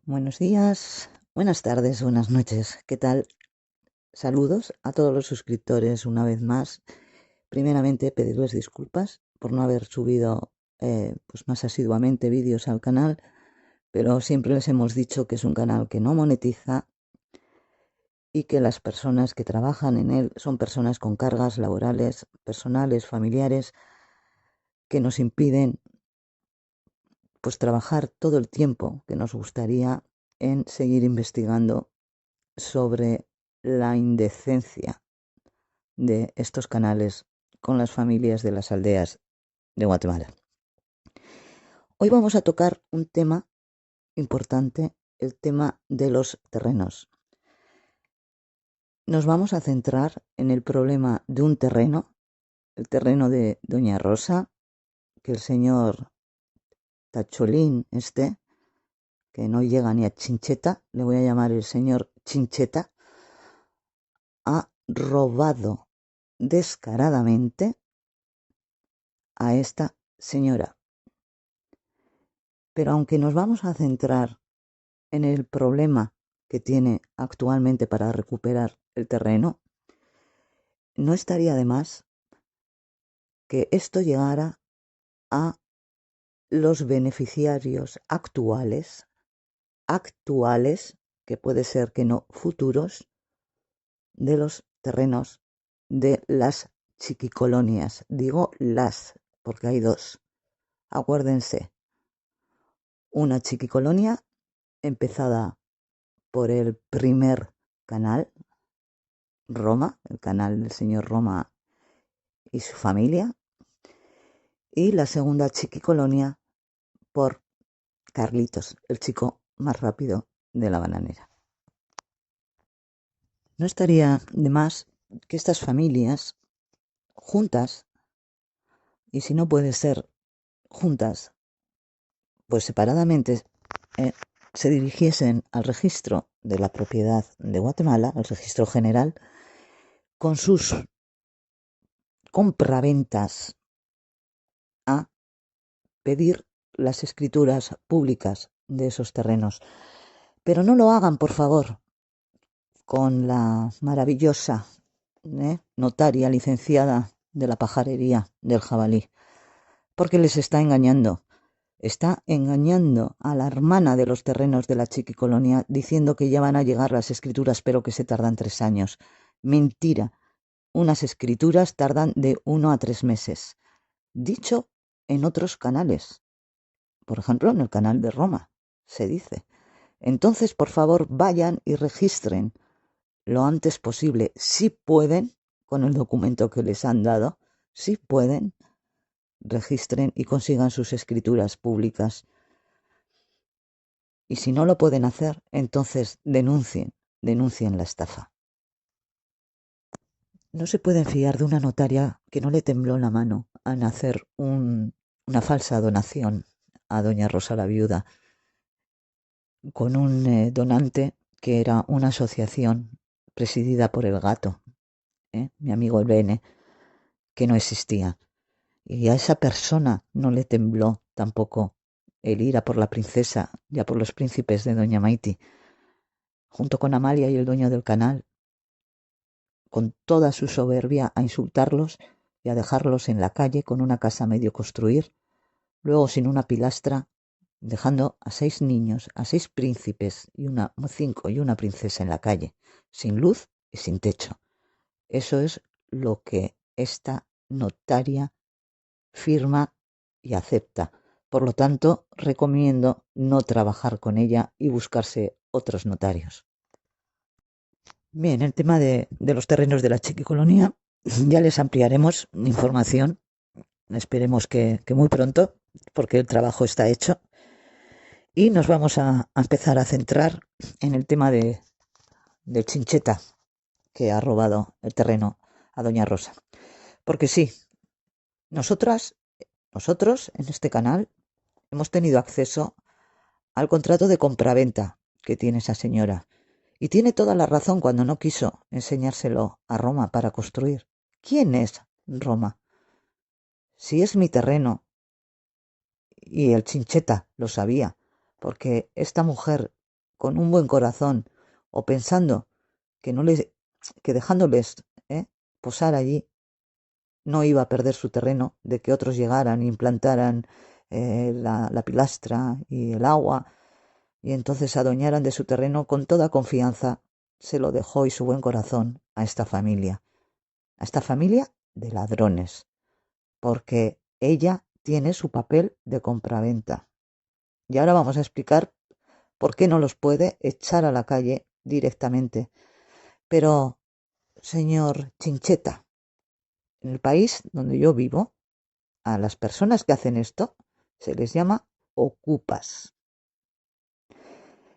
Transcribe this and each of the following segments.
Buenos días, buenas tardes, buenas noches. ¿Qué tal? Saludos a todos los suscriptores una vez más. Primeramente, pedirles disculpas por no haber subido pues más asiduamente vídeos al canal, pero siempre les hemos dicho que es un canal que no monetiza y que las personas que trabajan en él son personas con cargas laborales, personales, familiares, que nos impiden pues trabajar todo el tiempo que nos gustaría en seguir investigando sobre la indecencia de estos canales con las familias de las aldeas de Guatemala. Hoy vamos a tocar un tema importante, el tema de los terrenos. Nos vamos a centrar en el problema de un terreno, el terreno de Doña Rosa, que el señor Tacholín que no llega ni a Chincheta, le voy a llamar el señor Chincheta, ha robado descaradamente a esta señora. Pero aunque nos vamos a centrar en el problema que tiene actualmente para recuperar el terreno, no estaría de más que esto llegara a los beneficiarios actuales, que puede ser que no futuros, de los terrenos de las chiquicolonias. Digo las, porque hay dos. Acuérdense, una chiquicolonia empezada por el primer canal, Roma, el canal del señor Roma y su familia, y la segunda chiquicolonia por Carlitos, el chico más rápido de la bananera. No estaría de más que estas familias juntas, y si no puede ser juntas, pues separadamente, se dirigiesen al registro de la propiedad de Guatemala, al registro general, con sus compraventas a pedir las escrituras públicas de esos terrenos. Pero no lo hagan, por favor, con la maravillosa notaria licenciada de la pajarería del jabalí, porque les está engañando. Está engañando a la hermana de los terrenos de la chiquicolonia diciendo que ya van a llegar las escrituras, pero que se tardan 3 años. Mentira. Unas escrituras tardan de 1 a 3 meses. Dicho en otros canales. Por ejemplo, en el canal de Roma, se dice. Entonces, por favor, vayan y registren lo antes posible, si pueden, con el documento que les han dado, si pueden, registren y consigan sus escrituras públicas. Y si no lo pueden hacer, entonces denuncien la estafa. No se pueden fiar de una notaria que no le tembló la mano al hacer una falsa donación a doña Rosa la viuda, con un donante que era una asociación presidida por el gato, mi amigo el Bene, que no existía. Y a esa persona no le tembló tampoco el ir a por la princesa y a por los príncipes de doña Maiti, junto con Amalia y el dueño del canal, con toda su soberbia a insultarlos y a dejarlos en la calle con una casa a medio construir, luego sin una pilastra, dejando a 6 niños, a 6 príncipes y 5 y una princesa en la calle, sin luz y sin techo. Eso es lo que esta notaria firma y acepta. Por lo tanto, recomiendo no trabajar con ella y buscarse otros notarios. Bien, el tema de los terrenos de la chiquicolonia, ya les ampliaremos información, esperemos que muy pronto, porque el trabajo está hecho. Y nos vamos a empezar a centrar en el tema de Chincheta, que ha robado el terreno a doña Rosa. Porque sí, nosotros en este canal hemos tenido acceso al contrato de compraventa que tiene esa señora. Y tiene toda la razón cuando no quiso enseñárselo a Roma para construir. ¿Quién es Roma? Si es mi terreno, y el Chincheta lo sabía, porque esta mujer con un buen corazón, o pensando que no les, que dejándoles posar allí, no iba a perder su terreno, de que otros llegaran e implantaran la pilastra y el agua, y entonces se adueñaran de su terreno con toda confianza, se lo dejó y su buen corazón a esta familia de ladrones, porque ella tiene su papel de compraventa. Y ahora vamos a explicar por qué no los puede echar a la calle directamente. Pero, señor Chincheta, en el país donde yo vivo, a las personas que hacen esto se les llama ocupas.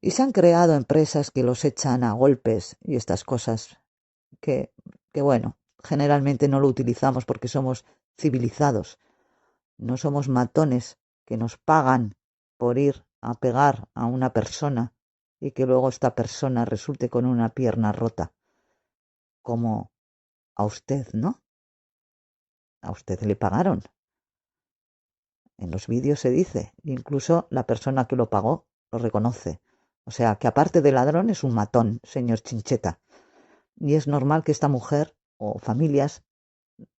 Y se han creado empresas que los echan a golpes y estas cosas que bueno, generalmente no lo utilizamos porque somos civilizados. No somos matones que nos pagan por ir a pegar a una persona y que luego esta persona resulte con una pierna rota. Como a usted, ¿no? A usted le pagaron. En los vídeos se dice, incluso la persona que lo pagó lo reconoce. O sea, que aparte de ladrón es un matón, señor Chincheta. Y es normal que esta mujer o familias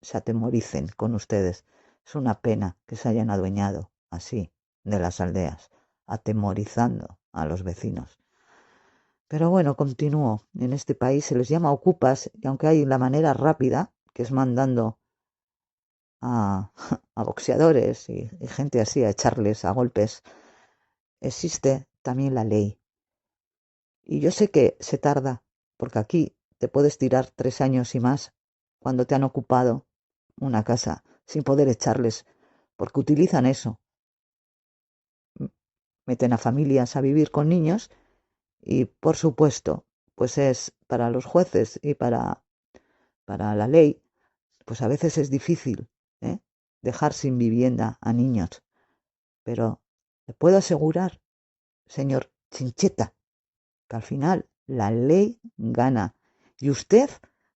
se atemoricen con ustedes. Es una pena que se hayan adueñado así de las aldeas, atemorizando a los vecinos. Pero bueno, continúo. En este país se les llama ocupas, y aunque hay la manera rápida, que es mandando a, a boxeadores y gente así a echarles a golpes, existe también la ley. Y yo sé que se tarda, porque aquí te puedes tirar 3 años y más cuando te han ocupado una casa sin poder echarles, porque utilizan eso. Meten a familias a vivir con niños y, por supuesto, pues es para los jueces y para la ley, pues a veces es difícil dejar sin vivienda a niños. Pero le puedo asegurar, señor Chincheta, que al final la ley gana. Y usted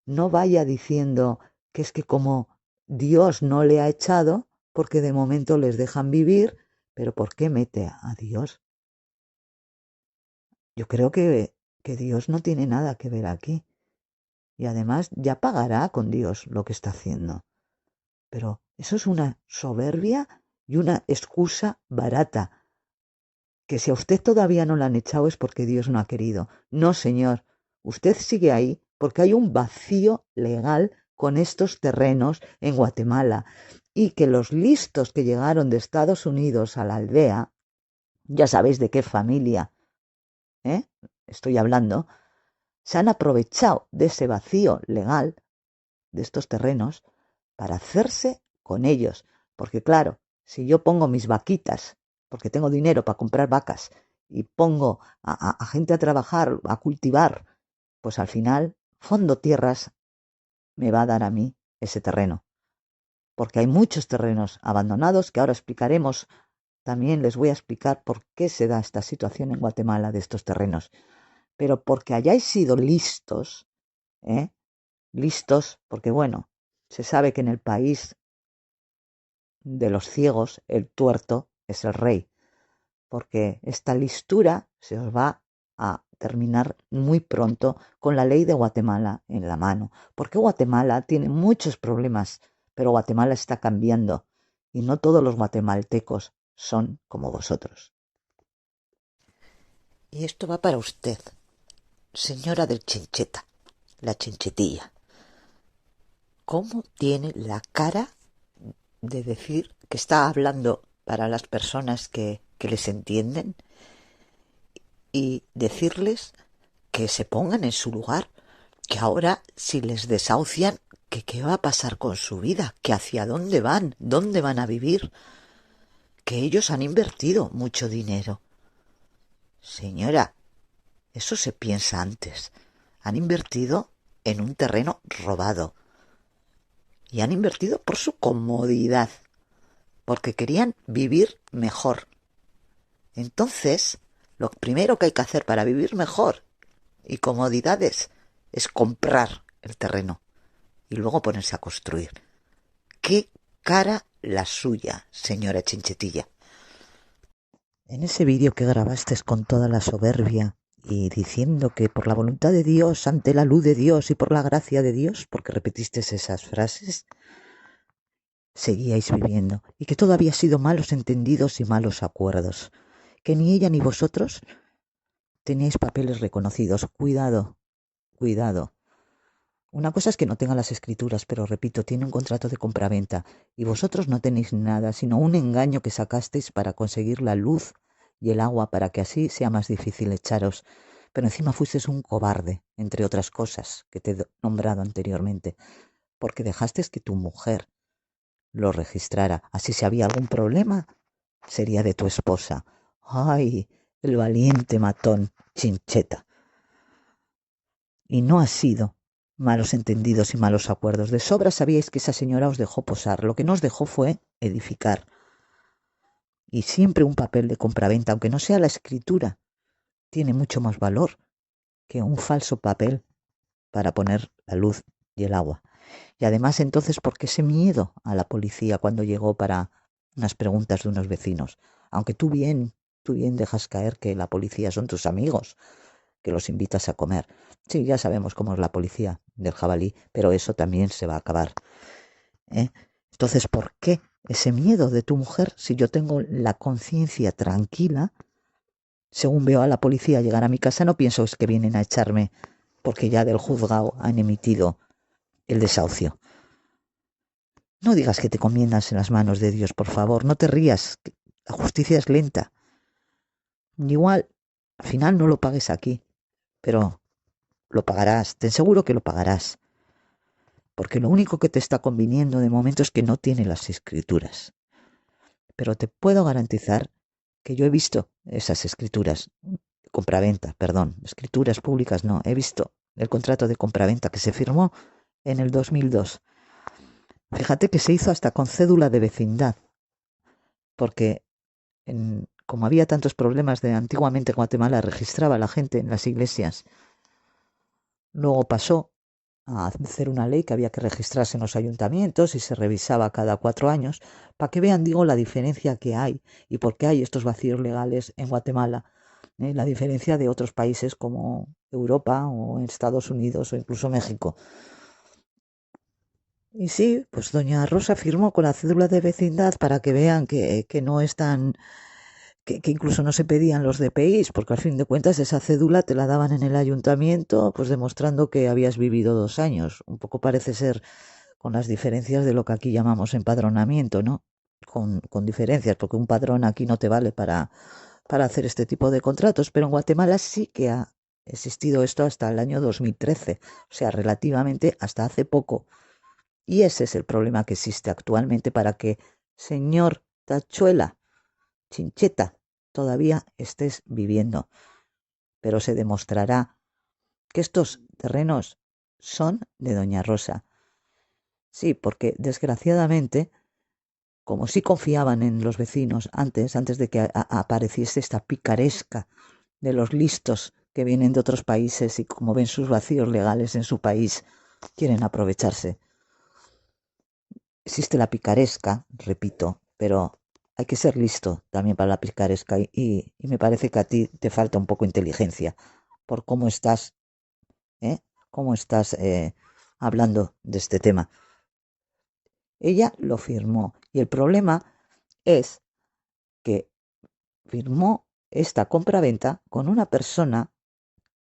no vaya diciendo que es que como Dios no le ha echado, porque de momento les dejan vivir, pero ¿por qué mete a Dios? Yo creo que Dios no tiene nada que ver aquí. Y además ya pagará con Dios lo que está haciendo. Pero eso es una soberbia y una excusa barata. Que si a usted todavía no la han echado es porque Dios no ha querido. No, señor. Usted sigue ahí porque hay un vacío legal con estos terrenos en Guatemala. Y que los listos que llegaron de Estados Unidos a la aldea, ya sabéis de qué familia estoy hablando, se han aprovechado de ese vacío legal de estos terrenos para hacerse con ellos. Porque claro, si yo pongo mis vaquitas, porque tengo dinero para comprar vacas, y pongo a gente a trabajar, a cultivar, pues al final, Fondo Tierras me va a dar a mí ese terreno. Porque hay muchos terrenos abandonados que ahora explicaremos. También les voy a explicar por qué se da esta situación en Guatemala de estos terrenos. Pero porque hayáis sido listos, listos, porque bueno, se sabe que en el país de los ciegos el tuerto es el rey, porque esta listura se os va a terminar muy pronto con la ley de Guatemala en la mano, porque Guatemala tiene muchos problemas, pero Guatemala está cambiando y no todos los guatemaltecos son como vosotros. Y esto va para usted, señora del Chincheta, la Chinchetilla. ¿Cómo tiene la cara de decir que está hablando para las personas que les entienden y decirles que se pongan en su lugar, que ahora si les desahucian, que qué va a pasar con su vida, que hacia dónde van a vivir, que ellos han invertido mucho dinero? Señora, eso se piensa antes. Han invertido en un terreno robado y han invertido por su comodidad, porque querían vivir mejor. Entonces, lo primero que hay que hacer para vivir mejor y comodidades es comprar el terreno y luego ponerse a construir. ¡Qué cara la suya, señora Chinchetilla! En ese vídeo que grabaste con toda la soberbia y diciendo que por la voluntad de Dios, ante la luz de Dios y por la gracia de Dios, porque repetiste esas frases, seguíais viviendo y que todo había sido malos entendidos y malos acuerdos, que ni ella ni vosotros teníais papeles reconocidos. Cuidado, cuidado. Una cosa es que no tenga las escrituras, pero repito, tiene un contrato de compraventa y vosotros no tenéis nada, sino un engaño que sacasteis para conseguir la luz y el agua para que así sea más difícil echaros. Pero encima fuisteis un cobarde, entre otras cosas que te he nombrado anteriormente, porque dejasteis que tu mujer lo registrara. Así si había algún problema, sería de tu esposa. ¡Ay! El valiente matón, Chincheta. Y no ha sido malos entendidos y malos acuerdos. De sobra sabíais que esa señora os dejó posar. Lo que no os dejó fue edificar. Y siempre un papel de compraventa, aunque no sea la escritura, tiene mucho más valor que un falso papel para poner la luz y el agua. Y además entonces, ¿por qué ese miedo a la policía cuando llegó para unas preguntas de unos vecinos? Aunque tú bien dejas caer que la policía son tus amigos, que los invitas a comer. Sí, ya sabemos cómo es la policía del jabalí, pero eso también se va a acabar, ¿eh? Entonces, ¿por qué ese miedo de tu mujer si yo tengo la conciencia tranquila? Según veo a la policía llegar a mi casa, no pienso que vienen a echarme porque ya del juzgado han emitido el desahucio. No digas que te comiendas en las manos de Dios, por favor, no te rías, la justicia es lenta. Igual, al final no lo pagues aquí, pero lo pagarás, te aseguro que lo pagarás, porque lo único que te está conviniendo de momento es que no tiene las escrituras. Pero te puedo garantizar que yo he visto esas escrituras, compraventa, perdón, escrituras públicas no, he visto el contrato de compraventa que se firmó en el 2002. Fíjate que se hizo hasta con cédula de vecindad, porque como había tantos problemas de antiguamente Guatemala registraba a la gente en las iglesias, luego pasó a hacer una ley que había que registrarse en los ayuntamientos y se revisaba cada 4 años, para que vean, digo, la diferencia que hay y por qué hay estos vacíos legales en Guatemala, la diferencia de otros países como Europa o Estados Unidos o incluso México. Y sí, pues doña Rosa firmó con la cédula de vecindad para que vean que no es tan que incluso no se pedían los DPIs, porque al fin de cuentas esa cédula te la daban en el ayuntamiento, pues demostrando que habías vivido 2 años. Un poco parece ser con las diferencias de lo que aquí llamamos empadronamiento, ¿no? Con diferencias, porque un padrón aquí no te vale para hacer este tipo de contratos, pero en Guatemala sí que ha existido esto hasta el año 2013, o sea, relativamente hasta hace poco. Y ese es el problema que existe actualmente para que, señor Tachuela, Chincheta, todavía estés viviendo. Pero se demostrará que estos terrenos son de doña Rosa. Sí, porque desgraciadamente, como sí confiaban en los vecinos antes de que apareciese esta picaresca de los listos que vienen de otros países y como ven sus vacíos legales en su país, quieren aprovecharse. Existe la picaresca, repito, pero hay que ser listo también para la picaresca y me parece que a ti te falta un poco inteligencia por cómo estás, ¿eh? Cómo estás hablando de este tema. Ella lo firmó y el problema es que firmó esta compraventa con una persona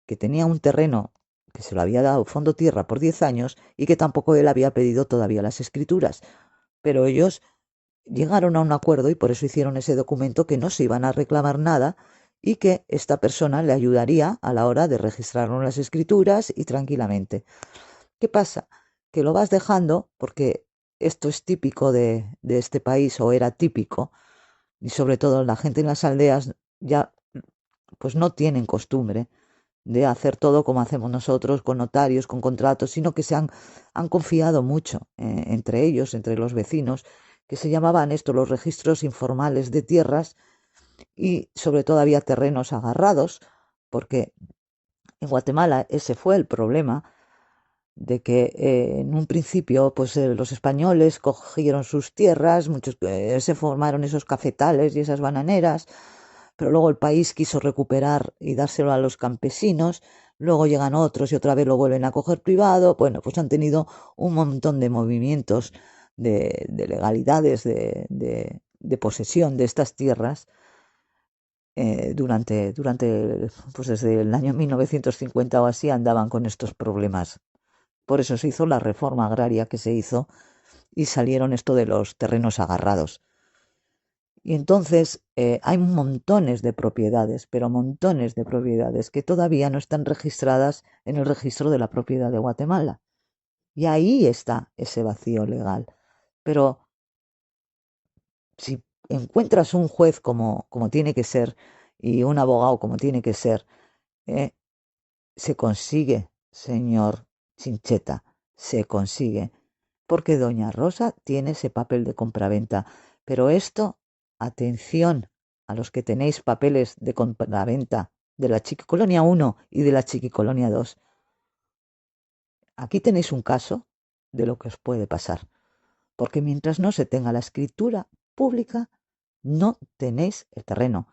que tenía un terreno que se lo había dado Fondo Tierra por 10 años y que tampoco él había pedido todavía las escrituras. Pero ellos llegaron a un acuerdo y por eso hicieron ese documento que no se iban a reclamar nada y que esta persona le ayudaría a la hora de registrar las escrituras y tranquilamente. ¿Qué pasa? Que lo vas dejando porque esto es típico de este país o era típico y sobre todo la gente en las aldeas ya pues no tienen costumbre de hacer todo como hacemos nosotros, con notarios, con contratos, sino que han confiado mucho entre ellos, entre los vecinos, que se llamaban esto los registros informales de tierras y sobre todo había terrenos agarrados, porque en Guatemala ese fue el problema de que en un principio pues los españoles cogieron sus tierras, muchos se formaron esos cafetales y esas bananeras, pero luego el país quiso recuperar y dárselo a los campesinos, luego llegan otros y otra vez lo vuelven a coger privado. Bueno, pues han tenido un montón de movimientos de legalidades, de posesión de estas tierras pues desde el año 1950 o así andaban con estos problemas. Por eso se hizo la reforma agraria que se hizo y salieron esto de los terrenos agarrados. Y entonces hay montones de propiedades, pero montones de propiedades que todavía no están registradas en el registro de la propiedad de Guatemala. Y ahí está ese vacío legal. Pero si encuentras un juez como tiene que ser y un abogado como tiene que ser, eh, se consigue, señor Chincheta, se consigue. Porque doña Rosa tiene ese papel de compraventa. Pero esto, atención a los que tenéis papeles de compraventa de la Chiquicolonia 1 y de la Chiquicolonia 2. Aquí tenéis un caso de lo que os puede pasar. Porque mientras no se tenga la escritura pública, no tenéis el terreno.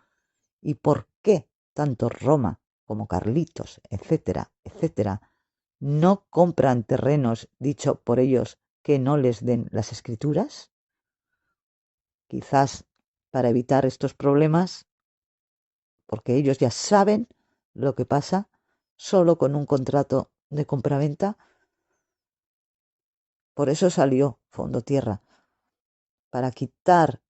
¿Y por qué tanto Roma como Carlitos, etcétera, etcétera, no compran terrenos, dicho por ellos, que no les den las escrituras? Quizás para evitar estos problemas, porque ellos ya saben lo que pasa solo con un contrato de compraventa. Por eso salió Fondo Tierra, para quitar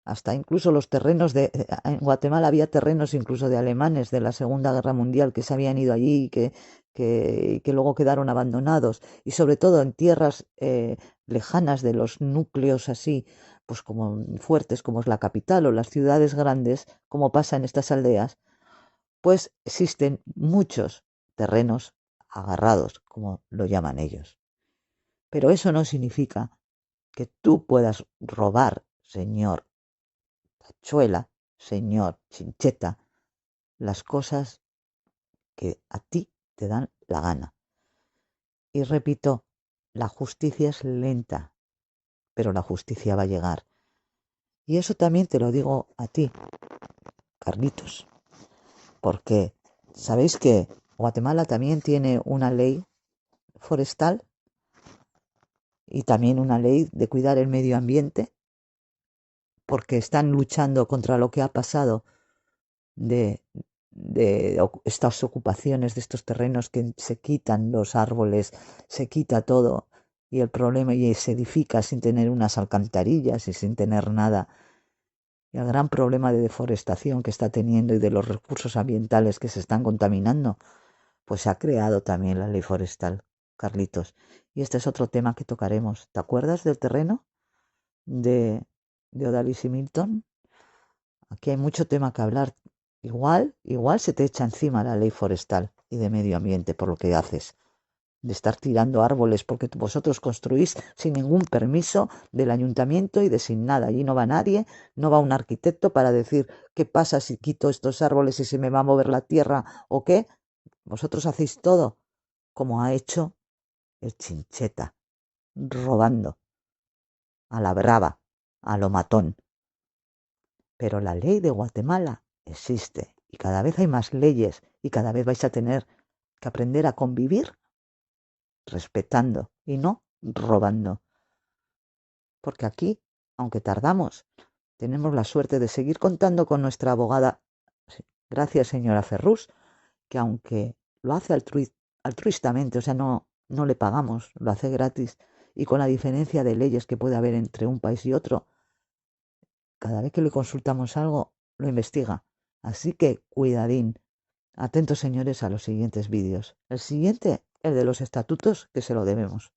hasta incluso los terrenos en Guatemala había terrenos incluso de alemanes de la Segunda Guerra Mundial que se habían ido allí y que luego quedaron abandonados, y sobre todo en tierras lejanas de los núcleos así, pues como fuertes como es la capital o las ciudades grandes, como pasa en estas aldeas, pues existen muchos terrenos agarrados, como lo llaman ellos. Pero eso no significa que tú puedas robar, señor Tachuela, señor Chincheta, las cosas que a ti te dan la gana. Y repito, la justicia es lenta, pero la justicia va a llegar. Y eso también te lo digo a ti, Carlitos, porque sabéis que Guatemala también tiene una ley forestal y también una ley de cuidar el medio ambiente, porque están luchando contra lo que ha pasado de, de estas ocupaciones de estos terrenos, que se quitan los árboles, se quita todo, y el problema, y se edifica sin tener unas alcantarillas y sin tener nada. Y el gran problema de deforestación que está teniendo y de los recursos ambientales que se están contaminando, pues se ha creado también la ley forestal, Carlitos. Y este es otro tema que tocaremos. ¿Te acuerdas del terreno de Odalis y Milton? Aquí hay mucho tema que hablar. Igual se te echa encima la ley forestal y de medio ambiente por lo que haces, de estar tirando árboles, porque vosotros construís sin ningún permiso del ayuntamiento y de sin nada. Allí no va nadie, no va un arquitecto para decir qué pasa si quito estos árboles y se me va a mover la tierra o qué. Vosotros hacéis todo como ha hecho el Chincheta, robando a la brava, a lo matón. Pero la ley de Guatemala existe y cada vez hay más leyes y cada vez vais a tener que aprender a convivir respetando y no robando. Porque aquí, aunque tardamos, tenemos la suerte de seguir contando con nuestra abogada, gracias señora Ferrús, que aunque lo hace altruistamente, o sea, no le pagamos, lo hace gratis, y con la diferencia de leyes que puede haber entre un país y otro, cada vez que le consultamos algo, lo investiga. Así que cuidadín. Atentos señores a los siguientes vídeos. El siguiente, el de los estatutos, que se lo debemos.